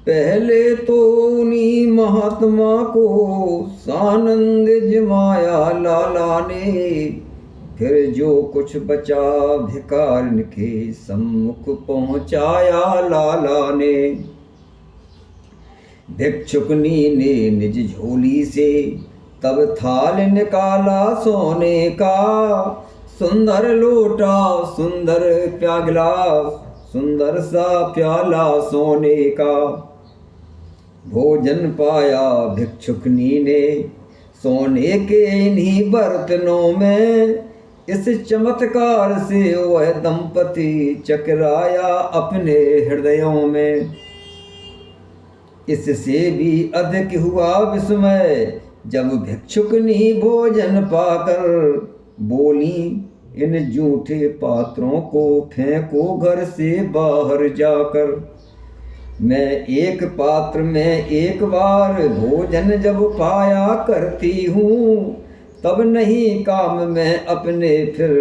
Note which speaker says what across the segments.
Speaker 1: पहले तो उन्हीं महात्मा को सानंद जमाया लाला ने, फिर जो कुछ बचा भिखारिन के सम्मुख पहुंचाया लाला ने। भिक्षुकनी ने निज झोली से तब थाल निकाला सोने का, सुंदर लोटा सुंदर प्याला, सुंदर सा प्याला सोने का। भोजन पाया भिक्षुकनी ने सोने के इन्हीं बर्तनों में, इस चमत्कार से वह दंपति चकराया अपने हृदयों में। इससे भी अधिक हुआ विस्मय जब भिक्षुकनी भोजन पाकर बोली, इन जूठे पात्रों को फेंको घर से बाहर जाकर। मैं एक पात्र में एक बार भोजन जब पाया करती हूँ, तब नहीं काम में अपने फिर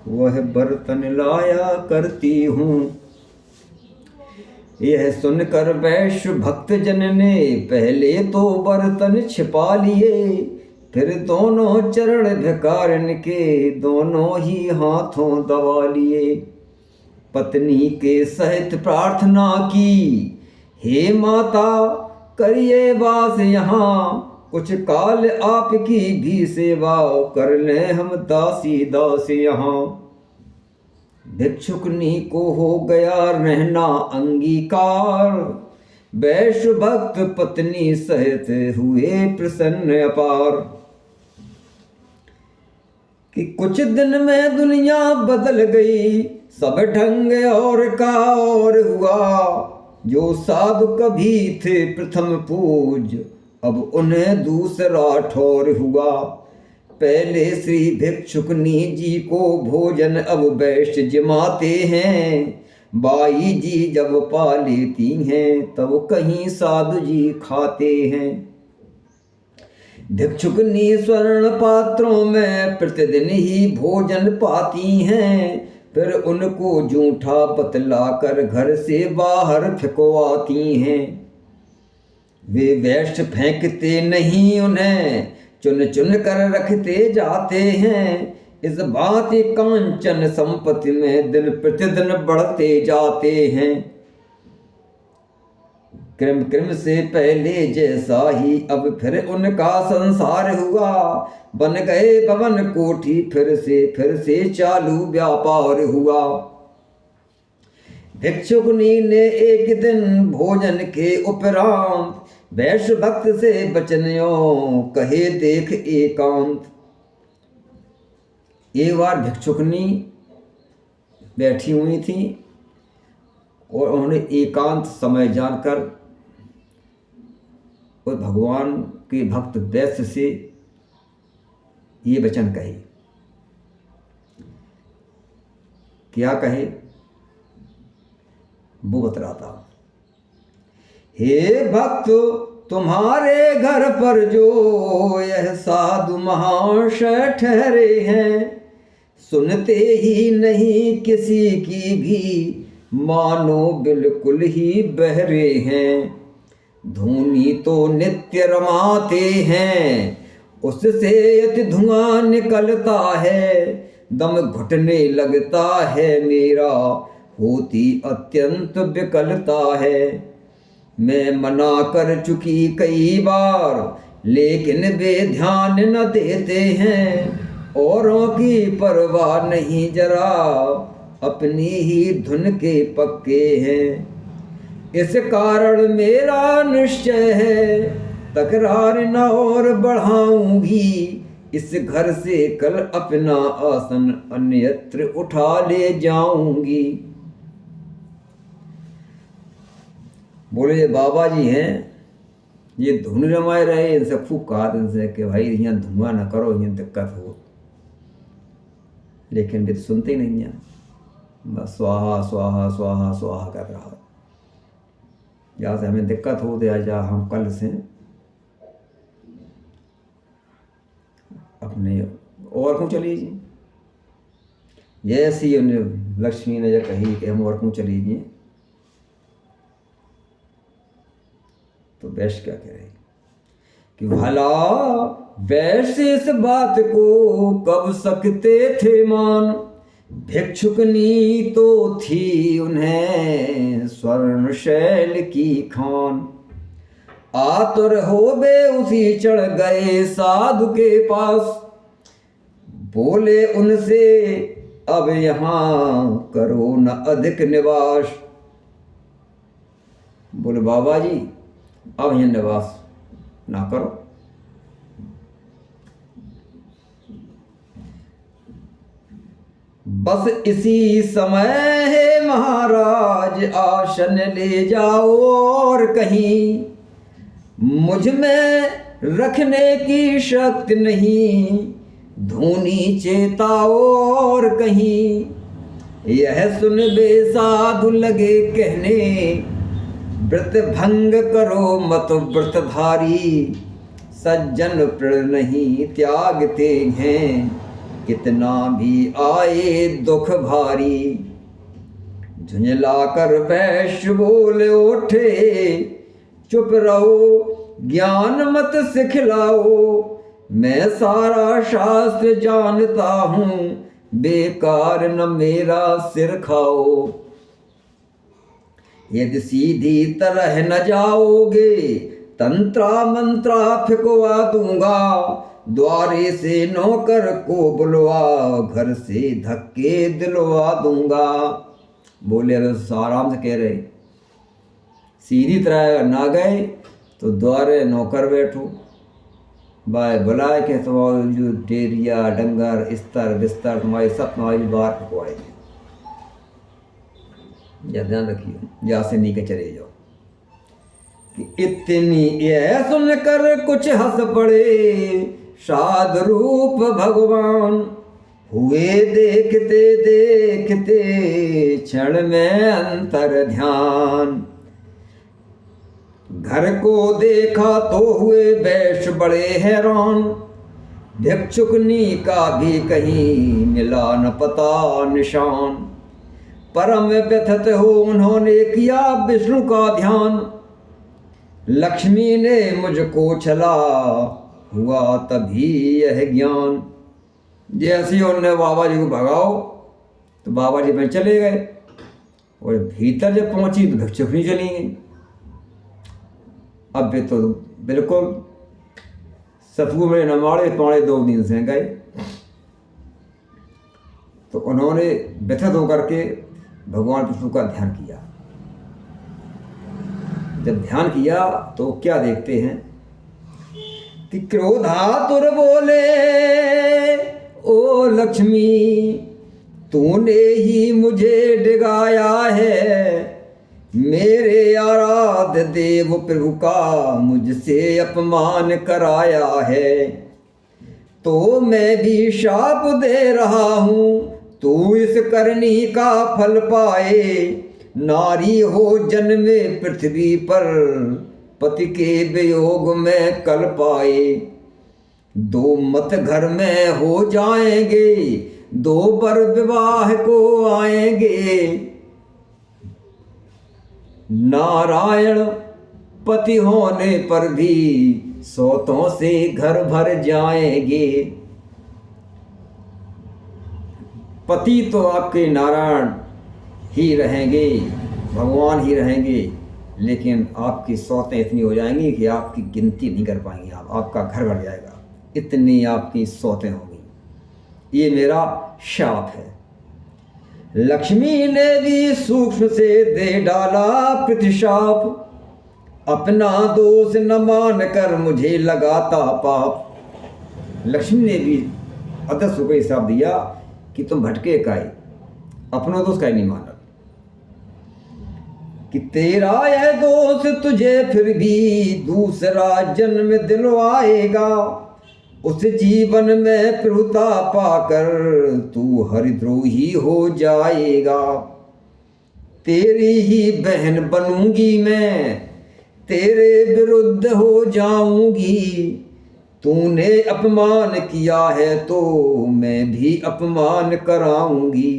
Speaker 1: वह बर्तन लाया करती हूँ। यह सुनकर वैश्य भक्त जन ने पहले तो बर्तन छिपा लिए, फिर दोनों चरण भिखारिन के दोनों ही हाथों दबा लिए। पत्नी के सहित प्रार्थना की, हे माता करिए वास यहाँ, कुछ काल आपकी भी सेवा कर लें हम दासी दास यहाँ। भिक्षुकनी को हो गया रहना अंगीकार, वैश्य भक्त पत्नी सहित हुए प्रसन्न अपार। कि कुछ दिन में दुनिया बदल गई, सब ढंग और का और हुआ। जो साधु कभी थे प्रथम पूज, अब उन्हें दूसरा ठौर हुआ। पहले श्री भिक्षुकनी जी को भोजन अब वैश्य जमाते हैं, बाई जी जब पा लेती हैं तब कहीं साधु जी खाते हैं। भिक्षुकनी स्वर्ण पात्रों में प्रतिदिन ही भोजन पाती हैं, फिर उनको जूठा बतला कर घर से बाहर फेंकवाती हैं। वे वैश्य फेंकते नहीं उन्हें, चुन चुन कर रखते जाते हैं। इस बात कांचन संपत्ति में दिन प्रतिदिन बढ़ते जाते हैं। कृम कृम से पहले जैसा ही अब फिर उनका संसार हुआ, बन गए भवन कोठी फिर से चालू व्यापार हुआ। भिक्षुकनी ने एक दिन भोजन के उपरांत वैश्य भक्त से बचनियों कहे देख एकांत। एक बार भिक्षुकनी बैठी हुई थी और उन्होंने एकांत समय जानकर और भगवान के भक्त वैश्य से ये वचन कहे। क्या कहे वो बतलाता। हे भक्त तुम्हारे घर पर जो यह साधु महाशय ठहरे हैं, सुनते ही नहीं किसी की भी, मानो बिल्कुल ही बहरे हैं। धूनी तो नित्य रमाते हैं, उससे यति धुआं निकलता है। दम घुटने लगता है मेरा, होती अत्यंत विकलता है। मैं मना कर चुकी कई बार, लेकिन वे ध्यान न देते हैं। औरों की परवाह नहीं जरा, अपनी ही धुन के पक्के हैं। इस कारण मेरा निश्चय है, तकरार न और बढ़ाऊंगी। इस घर से कल अपना आसन अन्यत्र उठा ले जाऊंगी। बोले बाबा जी हैं, ये धुन रमाए रहे, इनसे खूब कहा इनसे कि भाई यहाँ धुआं ना करो, यहाँ दिक्कत हो, लेकिन वे तो सुनते ही नहीं हैं। बस स्वाहा स्वाहा स्वाहा स्वाहा कर रहा। जहाँ से हमें दिक्कत हो तो जा हम कल से अपने और क्यों चलीजिए। जैसी उन्हें लक्ष्मी ने जब कही कि हम और क्यों चलीजिए, तो वैश्य क्या कह रहे कि भला वैश्य इस बात को कब सकते थे मान, भिक्षुकनी तो थी उन्हें स्वर्ण शैल की खान। आतुर हो बे उसी चढ़ गए साधु के पास, बोले उनसे अब यहाँ करो न अधिक निवास। बोले बाबा जी अब यहाँ निवास ना करो। बस इसी समय है महाराज आसन ले जाओ और कहीं, मुझ में रखने की शक्ति नहीं, धूनी चेताओ और कहीं। यह सुन बे साधु लगे कहने, व्रत भंग करो मत व्रतधारी, सज्जन प्रण नहीं त्यागते हैं, कितना भी आए दुख भारी। झुंझला कर वैश्य बोले उठे, चुप रहो ज्ञान मत सिखलाओ, मैं सारा शास्त्र जानता हूँ, बेकार न मेरा सिर खाओ। यदि सीधी तरह न जाओगे, तंत्रा मंत्रा फिकवा दूंगा, द्वारे से नौकर को बुलवा, घर से धक्के दिलवा दूंगा। बोले अगर आराम से कह रहे, सीधी तरह ना गए तो द्वारे नौकर बैठो, बाय बुलाए के तुम्हारे जो डेरिया डंगर स्तर बिस्तर तुम्हारी सब तुम्हारी बाहर फुकवाएंगे। या ध्यान रखिए, या से नीचे चले जाओ। कि इतनी यह सुनकर कुछ हंस पड़े साध रूप भगवान, हुए देखते देखते क्षण में अंतर ध्यान। घर को देखा तो हुए वैश्य बड़े हैरान, भिक्षुकनी का भी कहीं मिला न पता निशान। परम व्यथित हो उन्होंने किया विष्णु का ध्यान, लक्ष्मी ने मुझको छला हुआ तभी यह ज्ञान। जैसे उन्होंने बाबा जी को भगाओ तो बाबा जी में चले गए, और भीतर जब पहुंची तो भिक्षुकनी चली गई। अब तो बिल्कुल सतगुरु में नमाड़े पौड़े 2 दिन से गए। तो उन्होंने व्यथित होकर के भगवान विष्णु का ध्यान किया। जब ध्यान किया तो क्या देखते हैं कि क्रोधातुर बोले ओ लक्ष्मी, तूने ही मुझे डिगाया है, मेरे आराध्य देव प्रभु का मुझसे अपमान कराया है। तो मैं भी शाप दे रहा हूँ, तू इस करनी का फल पाए। नारी हो जन्मे पृथ्वी पर, पति के वियोग में कल पाए। 2 मत घर में हो जाएंगे, 2 बर विवाह को आएंगे। नारायण पति होने पर भी सौतों से घर भर जाएंगे। पति तो आपके नारायण ही रहेंगे, भगवान ही रहेंगे, लेकिन आपकी सौतें इतनी हो जाएंगी कि आपकी गिनती नहीं कर पाएंगे आप, आपका घर भर जाएगा, इतनी आपकी सौतें होंगी। ये मेरा शाप है। लक्ष्मी ने भी सूक्ष्म से दे डाला प्रतिशाप, अपना दोष न मान कर मुझे लगाता पाप। लक्ष्मी ने भी अदस को हिसाब दिया कि तुम भटके काहे, अपना दोष काहे नहीं माना, कि तेरा यह दोष तुझे फिर भी दूसरा जन्म दिलवाएगा। उस जीवन में प्रभुता पाकर तू हरिद्रोही हो जाएगा। तेरी ही बहन बनूंगी मैं, तेरे विरुद्ध हो जाऊंगी। तूने अपमान किया है तो मैं भी अपमान कराऊंगी।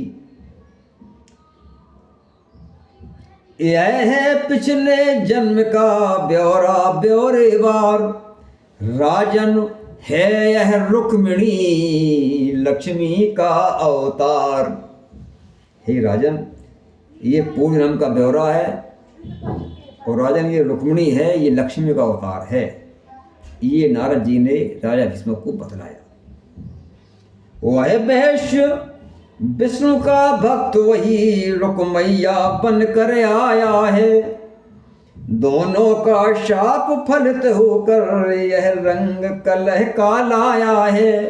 Speaker 1: यह है पिछले जन्म का ब्यौरा ब्यौरेवार। राजन है यह रुक्मिणी लक्ष्मी का अवतार। हे राजन, ये पूर्व जन्म का ब्यौरा है, और राजन ये रुक्मिणी है, ये लक्ष्मी का अवतार है। ये नारद जी ने राजा भीष्मक को बतलाया। वह वैश्य विष्णु का भक्त वही रुक्मैया बन कर आया है। दोनों का शाप फलित होकर यह रंग कलह का लाया है।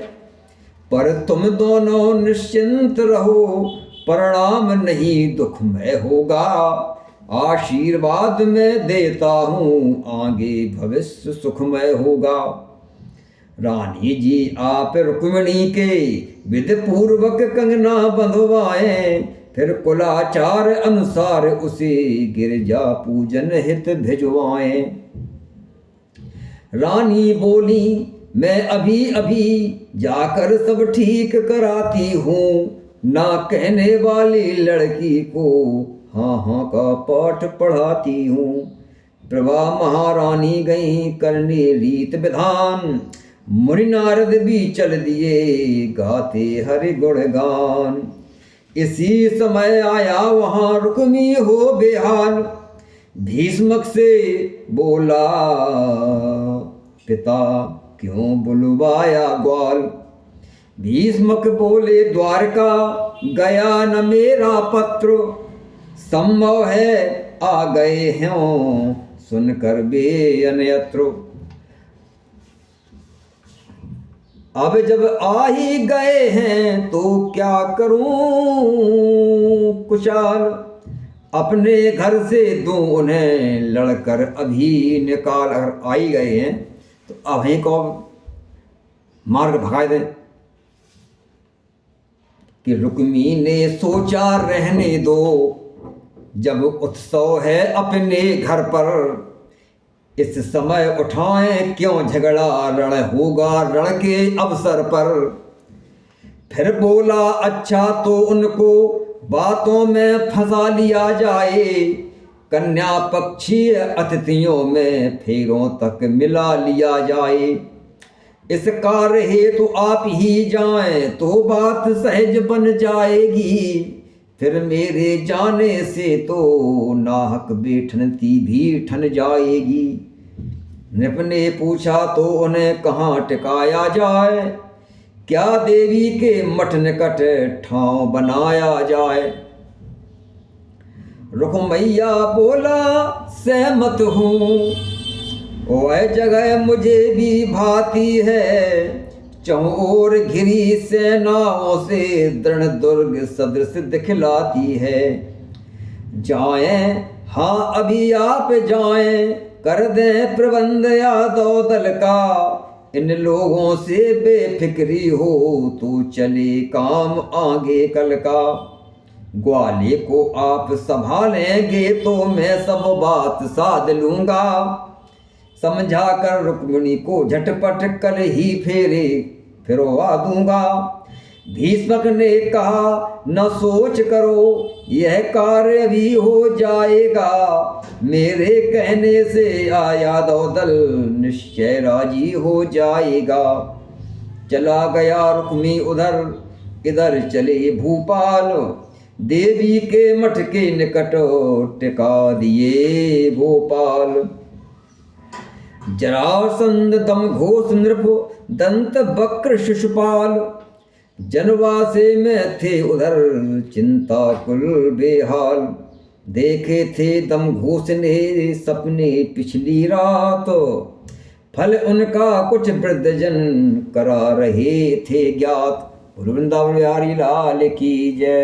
Speaker 1: पर तुम दोनों निश्चिंत रहो, परिणाम नहीं दुखमय होगा। आशीर्वाद मैं देता हूँ, आगे भविष्य सुखमय होगा। रानी जी आप रुक्मिणी के विधि पूर्वक कंगना बंधवाएं, फिर कुलाचार अनुसार उसे गिरजा पूजन हित भिजवाएं। रानी बोली मैं अभी अभी जाकर सब ठीक कराती हूँ। ना कहने वाली लड़की को हाँ हाँ का पाठ पढ़ाती हूँ। प्रभा महारानी गई करने रीत विधान, मुनि नारद भी चल दिए गाते हरि गुणगान। इसी समय आया वहाँ रुक्मी हो बेहाल। भीष्मक से बोला पिता क्यों बुलवाया ग्वाल। भीष्मक बोले द्वारका गया न मेरा पत्र, संभव है आ गए हैं सुनकर बे अन्यत्र। अब जब आ ही गए हैं तो क्या करूं कुचाल। अपने घर से दूं उन्हें लड़कर अभी निकाल। अगर आ ही गए हैं तो अब ही को मार के भगा दें। कि रुक्मी ने सोचा रहने दो, जब उत्सव है अपने घर पर। इस समय उठाएं क्यों झगड़ा, रण होगा रण के अवसर पर। फिर बोला अच्छा तो उनको बातों में फंसा लिया जाए। कन्या पक्षी अतिथियों में फेरों तक मिला लिया जाए। इस कार्य हेतु आप ही जाएं तो बात सहज बन जाएगी। फिर मेरे जाने से तो नाहक बेठनती भी ठन जाएगी। नृप ने पूछा तो उन्हें कहाँ टिकाया जाए। क्या देवी के मठ निकट ठाव बनाया जाए। रुक्मैया बोला सहमत हूँ, वह जगह मुझे भी भाती है। चौर घिरी सेनाओं से दृढ़ दुर्ग सदृश दिखलाती है। जाएं हाँ अभी आप जाएं, कर दें प्रबंध यादव दल का। इन लोगों से बेफिक्री हो तो चले काम आगे कल का। ग्वाले को आप संभालेंगे तो मैं सब बात साध लूंगा। समझा कर रुक्मिणी को झटपट कल ही फेरे फिरवा दूंगा। भीष्मक ने कहा न सोच करो, यह कार्य भी हो जाएगा। मेरे कहने से यादव दल निश्चय राजी हो जाएगा। चला गया रुक्मी उधर, इधर चले भूपाल। देवी के मठ के निकट टिका दिए भोपाल। जरासंध दम घोष नृप दंत वक्र शिशुपाल। जनवासे में थे उधर चिंता कुल बेहाल। देखे थे दम घोष ने सपने पिछली रात। फल उनका कुछ वृद्धजन करा रहे थे ज्ञात। वृंदावन बिहारी लाल की जय।